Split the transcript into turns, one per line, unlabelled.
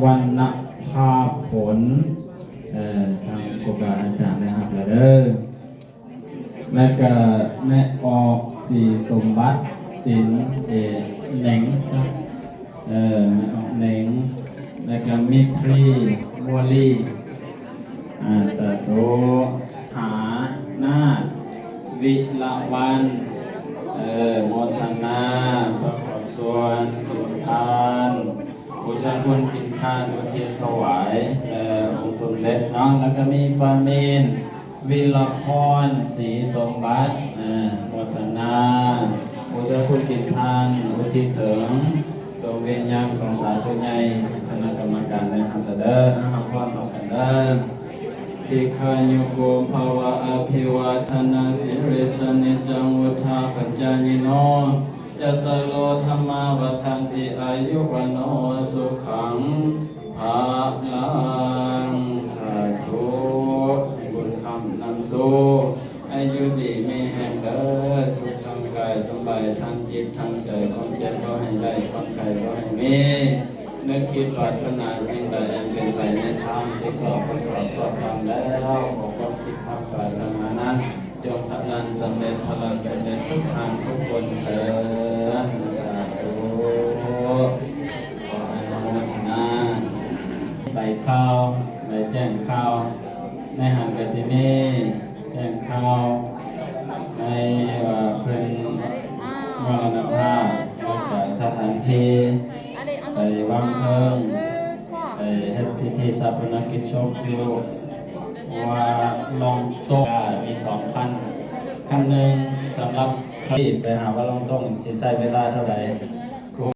วันณภาผลทางครูบาอาจารย์นะครับเด้อและก็แม่ออกสีสมบัติสินเหน่งแม่ออกเหน่งและก็มิตรีบัวลีสาธุหานาวิลาวันโมทนาพระขอบส่วนสุนทานบูชาคุณกินทานอุทิศถวายองค์สมเด็จเนาะแล้วก็มีฟามินวิลพรศรีสมบัติโมทนาบูชาคุณกินทานอุทิศถึงดวงวิญญาณของสาธุใหญ่คณะกรรมการในฮัมเดอร์นะครับพ่อต่อกันเด้อทิฆายุโกภาวะอภิวาทนาสิริสนิจังวุธาปัญญาญิโนจตโลธรรมาวัฏันติอายุวันโนสุขังภาลังสาธุบุญคำนำสู่อายุดีมีแห่งเดินสุขทางกายสบายทางจิตทางใจความเจ็บก็ให้ได้ความไข้ก็ให้มีนึกคิดปรารถนาสิ่งใดอันเป็นไปในทางที่สอบประกอบสอบทำแล้วขอความคิดความปรารถนานั้นจงพลันสำเร็จพลันสำเร็จทุกทางทุกคนเถิดสาธุขออนุโมทนาใบข้าวใบแจ้งข้าวในหางกสิมีแจ้งข้าวในว่าเพิ่นมรณภาพแล้วก็สถานที่ไปวางเพลิงไปเฮ็ดพิธีชาปนกิจศพอยู่ว่าลองโต๊ะมี2,000 คันหนึ่งสำหรับที่ไปหาว่าลองโต๊ะสิใช้เวลาเท่าไหร่